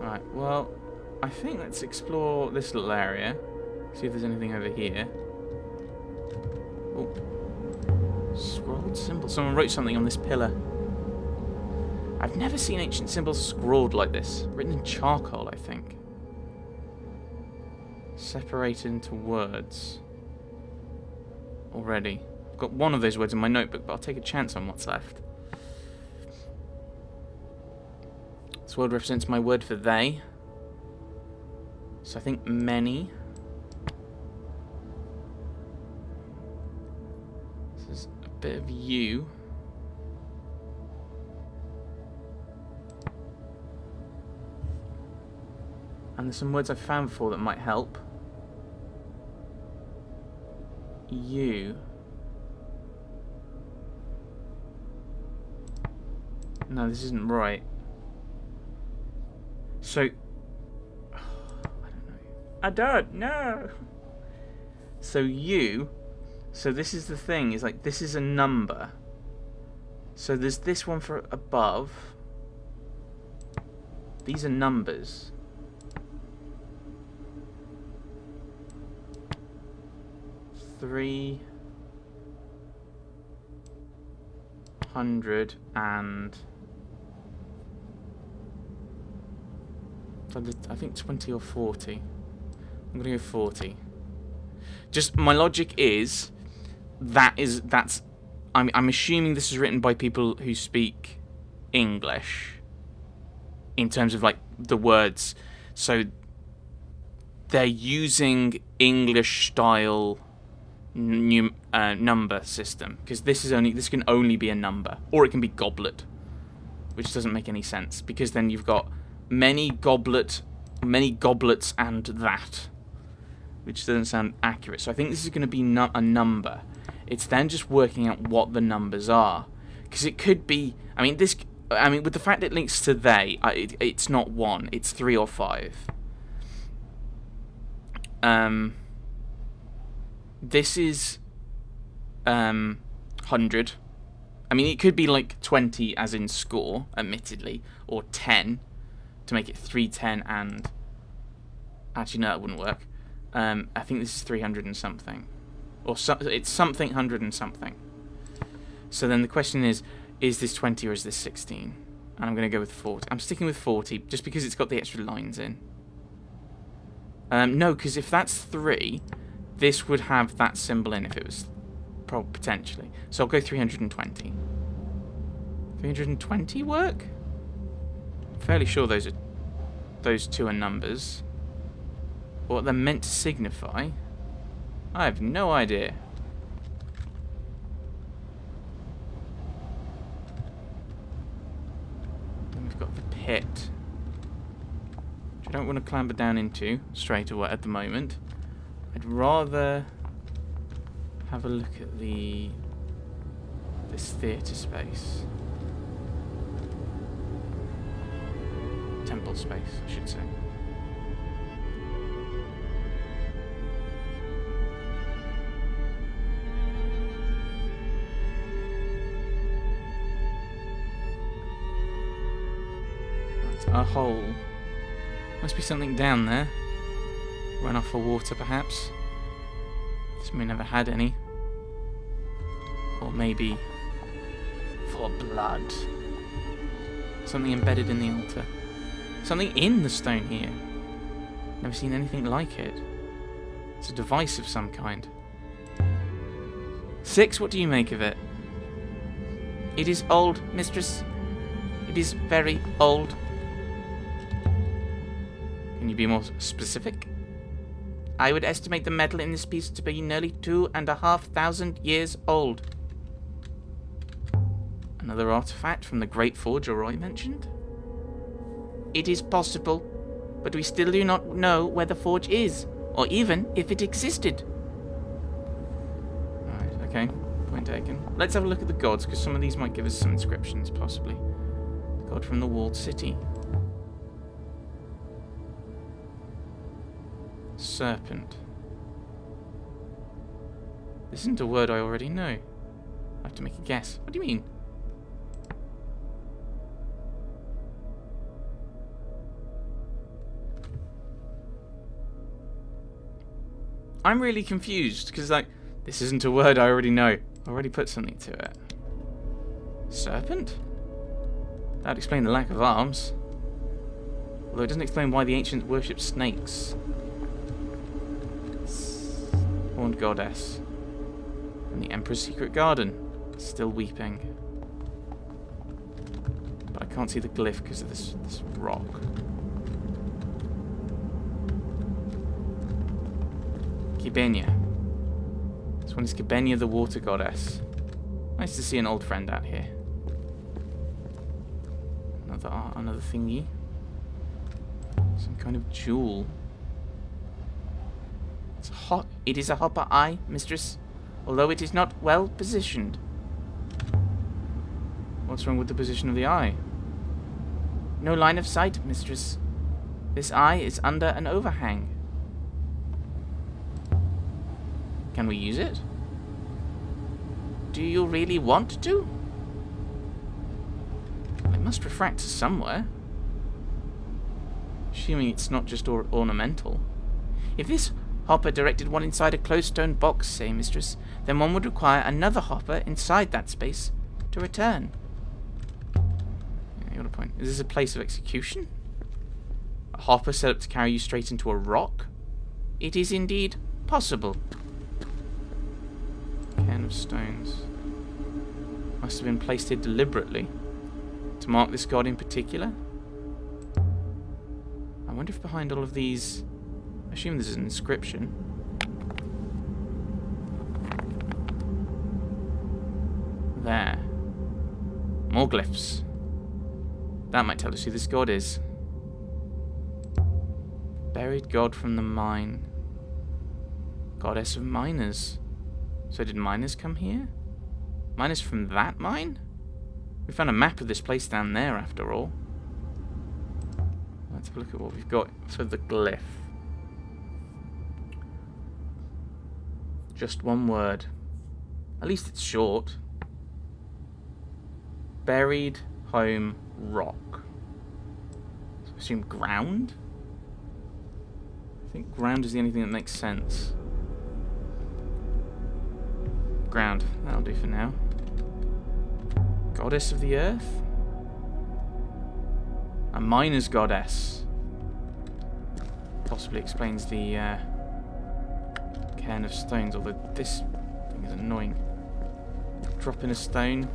Right, well, I think let's explore this little area. See if there's anything over here. Oh. Scrolled symbol. Someone wrote something on this pillar. I've never seen ancient symbols scrawled like this. Written in charcoal, I think. Separated into words. Already. I've got one of those words in my notebook, but I'll take a chance on what's left. This word represents my word for they. So I think many. This is a bit of you. And there's some words I've found before that might help. You. No, this isn't right. So, I don't know. So you, so this is the thing, is like, this is a number. So there's this one for above. These are numbers. $300 and I think 20 or 40. I'm gonna go 40. Just my logic is that's I'm assuming this is written by people who speak English in terms of like the words, so they're using English style number system, because this can only be a number, or it can be goblet, which doesn't make any sense, because then you've got many goblets and that, which doesn't sound accurate. So I think this is going to be a number. It's then just working out what the numbers are, because it could be. I mean, with the fact it links to they, it's not 1. It's 3 or 5. This is 100. I mean, it could be like 20 as in score, admittedly, or 10 to make it 310 and... Actually, no, that wouldn't work. I think this is 300 and something. Or it's something 100 and something. So then the question is this 20 or is this 16? And I'm going to go with 40. I'm sticking with 40 just because it's got the extra lines in. No, because if that's 3, this would have that symbol in if it was potentially. So I'll go 320. 320 work? I'm fairly sure those two are numbers. What they're meant to signify, I have no idea. Then we've got the pit, which I don't want to clamber down into straight away at the moment. I'd rather have a look at this theatre space. Temple space, I should say. That's a hole. Must be something down there. Run off for water, perhaps. This may never had any. Or maybe for blood. Something embedded in the altar. Something in the stone here. Never seen anything like it. It's a device of some kind. 6, what do you make of it? It is old, mistress. It is very old. Can you be more specific? I would estimate the metal in this piece to be nearly 2,500 years old. Another artifact from the Great Forge Roy mentioned? It is possible, but we still do not know where the forge is, or even if it existed. Right, okay, point taken. Let's have a look at the gods, because some of these might give us some inscriptions, possibly. The god from the walled city. Serpent. This isn't a word I already know. I have to make a guess. What do you mean? I'm really confused, because, like, this isn't a word I already know. I already put something to it. Serpent? That'd explain the lack of arms. Although it doesn't explain why the ancients worshipped snakes. Horned goddess. And the Emperor's secret garden. Still weeping. But I can't see the glyph because of this rock. Kibenya. This one is Kibenya the water goddess. Nice to see an old friend out here. Another thingy. Some kind of jewel. It's hot. It is a hopper eye, mistress, although it is not well positioned. What's wrong with the position of the eye? No line of sight, mistress. This eye is under an overhang. Can we use it? Do you really want to? It must refract to somewhere. Assuming it's not just ornamental. If this hopper directed one inside a closed stone box, say, mistress, then one would require another hopper inside that space to return. Yeah, you got a point. Is this a place of execution? A hopper set up to carry you straight into a rock? It is indeed possible. Cairn of stones. Must have been placed here deliberately. To mark this god in particular? I wonder if behind all of these... I assume there's an inscription. There. More glyphs. That might tell us who this god is. Buried god from the mine. Goddess of miners. So did miners come here? Miners from that mine? We found a map of this place down there, after all. Let's have a look at what we've got for the glyph. Just one word. At least it's short. Buried home rock. So I assume ground? I think ground is the only thing that makes sense. Ground. That'll do for now. Goddess of the earth? A miner's goddess. Possibly explains the cairn of stones, although this thing is annoying. Dropping a stone.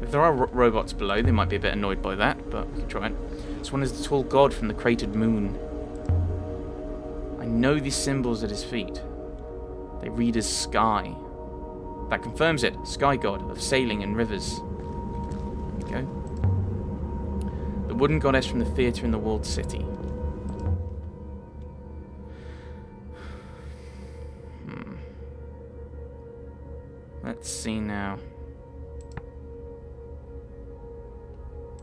If there are robots below, they might be a bit annoyed by that, but we can try it. This one is the tall god from the cratered moon. I know these symbols at his feet. They read as sky. That confirms it. Sky god of sailing and rivers. There we go. The wooden goddess from the theatre in the walled city. Let's see now.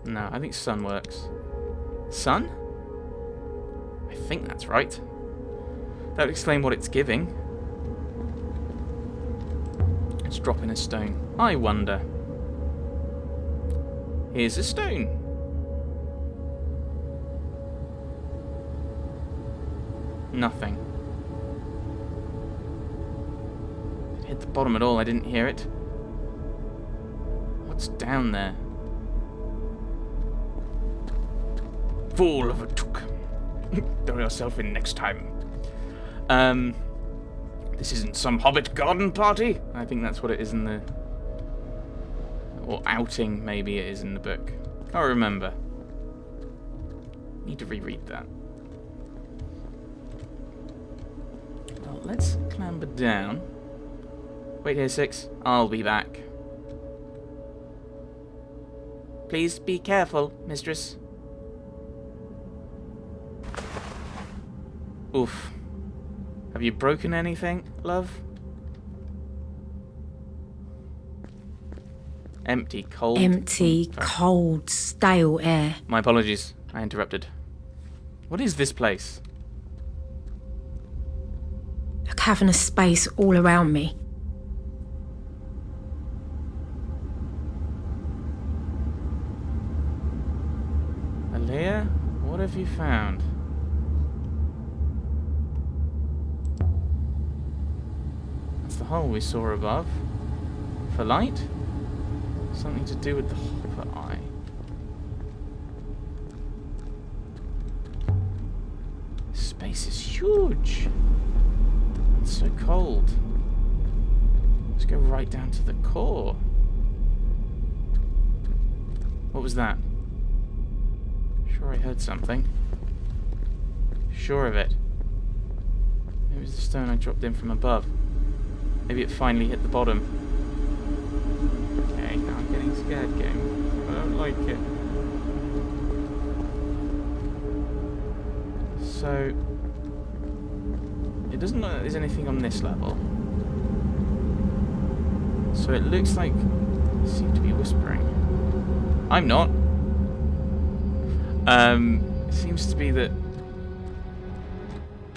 No, I think sun works. Sun? I think that's right. That would explain what it's giving. Let's drop in a stone. I wonder. Here's a stone. Nothing. It hit the bottom at all, I didn't hear it. What's down there? Fool of a took. Throw yourself in next time. This isn't some hobbit garden party. I think that's what it is in the... Or outing, maybe it is in the book. Can't remember. Need to reread that. Well, let's clamber down. Wait here, 6. I'll be back. Please be careful, mistress. Oof. Have you broken anything, love? Empty, cold. Empty, cold, stale air. My apologies. I interrupted. What is this place? A cavernous space all around me. Alea, what have you found? That's the hole we saw above. For light? Something to do with the hopper eye. This space is huge. It's so cold. Let's go right down to the core. What was that? Sure I heard something. Sure of it. Maybe it was the stone I dropped in from above. Maybe it finally hit the bottom. Okay, now I'm getting scared, game. I don't like it. So... it doesn't look like there's anything on this level. So it looks like they seem to be whispering. I'm not. It seems to be that...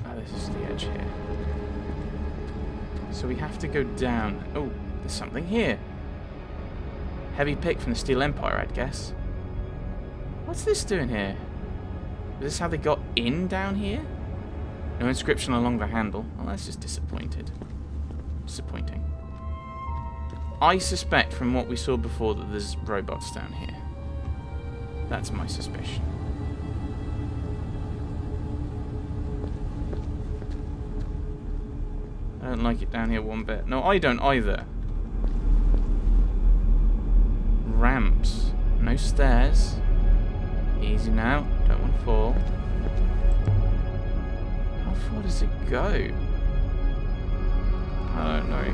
oh, this is the edge here. So we have to go down. Oh, there's something here. Heavy pick from the Steel Empire, I'd guess. What's this doing here? Is this how they got in down here? No inscription along the handle. Well, that's just disappointing. I suspect from what we saw before that there's robots down here. That's my suspicion. I don't like it down here one bit. No, I don't either. Ramps. No stairs. Easy now. Don't want to fall. How far does it go? I don't know.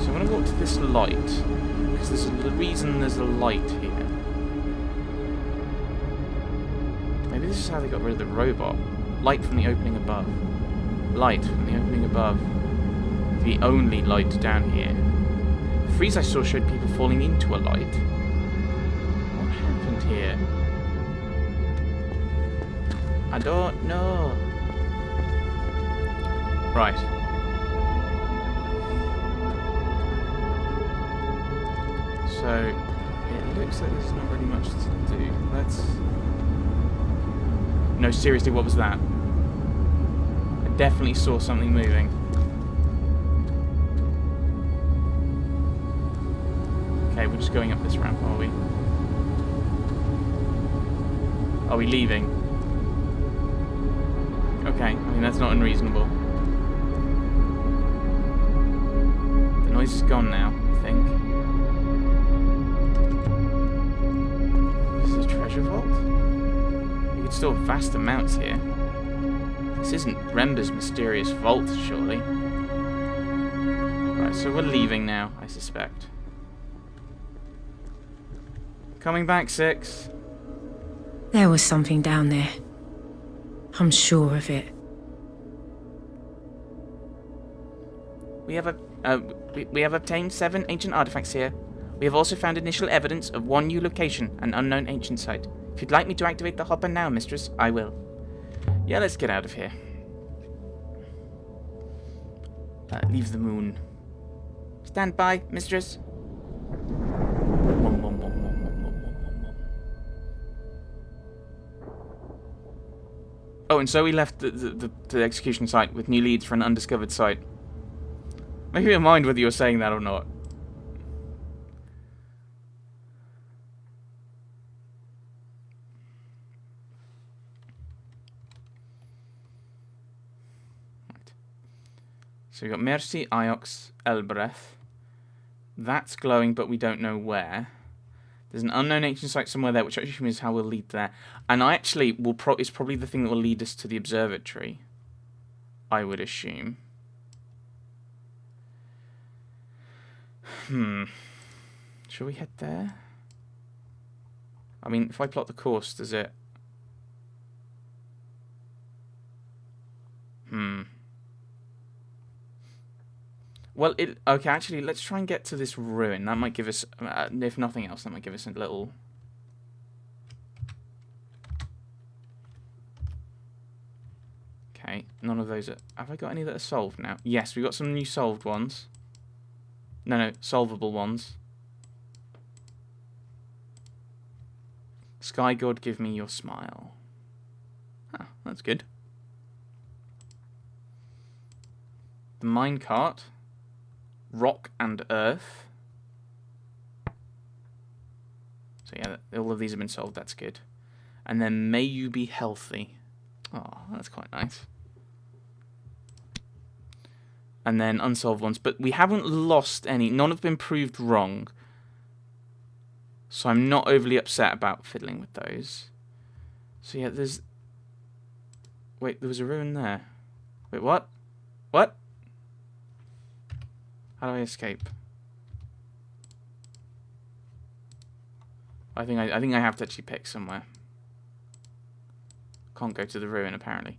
So I'm going to walk to this light. Because there's a reason there's a light here. Maybe this is how they got rid of the robot. Light from the opening above. Light from the opening above. The only light down here. The freeze I saw showed people falling into a light. What happened here? I don't know. Right. So, it looks like there's not really much to do. Let's... no, seriously, what was that? I definitely saw something moving. Okay, we're just going up this ramp, are we? Are we leaving? Okay, I mean, that's not unreasonable. The noise is gone now, I think. This is a treasure vault? You could store vast amounts here. This isn't Rember's mysterious vault, surely. Right, so we're leaving now, I suspect. Coming back, 6. There was something down there. I'm sure of it. We have obtained 7 ancient artifacts here. We have also found initial evidence of one new location, an unknown ancient site. If you'd like me to activate the hopper now, mistress, I will. Yeah, let's get out of here. Leave the moon. Stand by, mistress. Oh, and so we left the execution site with new leads for an undiscovered site. Make up your mind whether you're saying that or not. Right. So we've got Mercy, Iox, Elbreth. That's glowing, but we don't know where. There's an unknown ancient site somewhere there, which actually is how we'll lead there. And I actually will is probably the thing that will lead us to the observatory, I would assume. Shall we head there? I mean, if I plot the course, does it... Well, okay, actually, let's try and get to this ruin. That might give us, if nothing else, that might give us a little... Okay, none of those are... Have I got any that are solved now? Yes, we've got some new solved ones. No, solvable ones. Sky God, give me your smile. Ah, that's good. The minecart. Rock and earth. So yeah, all of these have been solved. That's good. And then may you be healthy. Oh, that's quite nice. And then unsolved ones. But we haven't lost any. None have been proved wrong. So I'm not overly upset about fiddling with those. So yeah, there's... Wait, there was a ruin there. Wait, what? What? How do I escape? I think I have to actually pick somewhere. Can't go to the ruin apparently.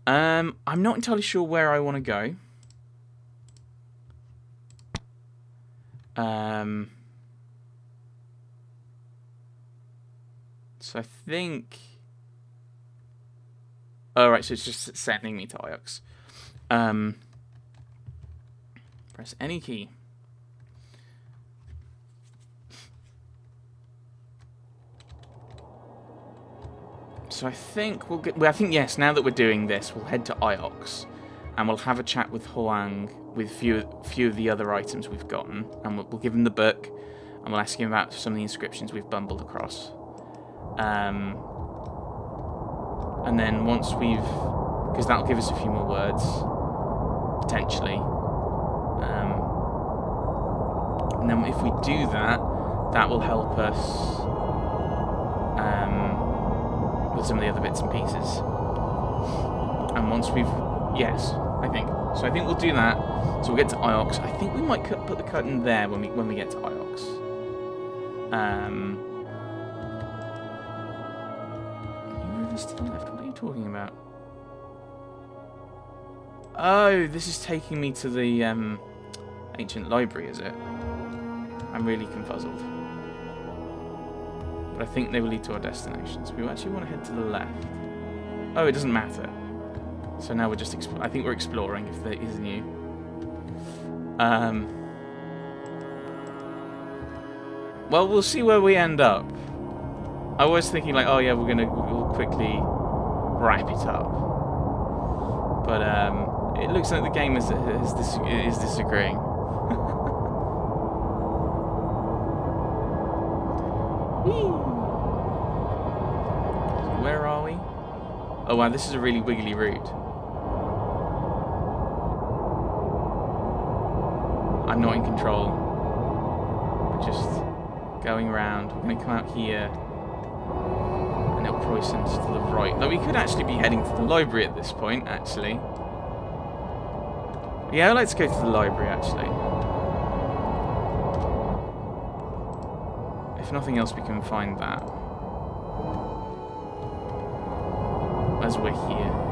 I'm not entirely sure where I want to go. So I think... Oh, right, so it's just sending me to Iox. Press any key. So I think we'll get... Well, I think, yes, now that we're doing this, we'll head to Iox. And we'll have a chat with Hoang with few of the other items we've gotten. And we'll give him the book. And we'll ask him about some of the inscriptions we've bumbled across. And then once we've... Because that'll give us a few more words. Potentially. And then if we do that, that will help us with some of the other bits and pieces. And once we've... Yes, I think. So I think we'll do that. So we'll get to Iox. I think we might put the curtain there when we get to Iox. New rivers to the left. What are you talking about? Oh, this is taking me to the ancient library, is it? I'm really confuzzled. But I think they will lead to our destinations. We actually want to head to the left. Oh, it doesn't matter. So now we're just... I think we're exploring, if there is new. Well, we'll see where we end up. I was thinking, like, oh yeah, we'll quickly wrap it up. But it looks like the game is disagreeing. Where are we? Oh wow, this is a really wiggly route. I'm not in control. We're just going around. We're going to come out here. And it'll probably send us to the right. Though we could actually be heading to the library at this point, actually. Yeah, let's go to the library, actually. If nothing else, we can find that. As we're here.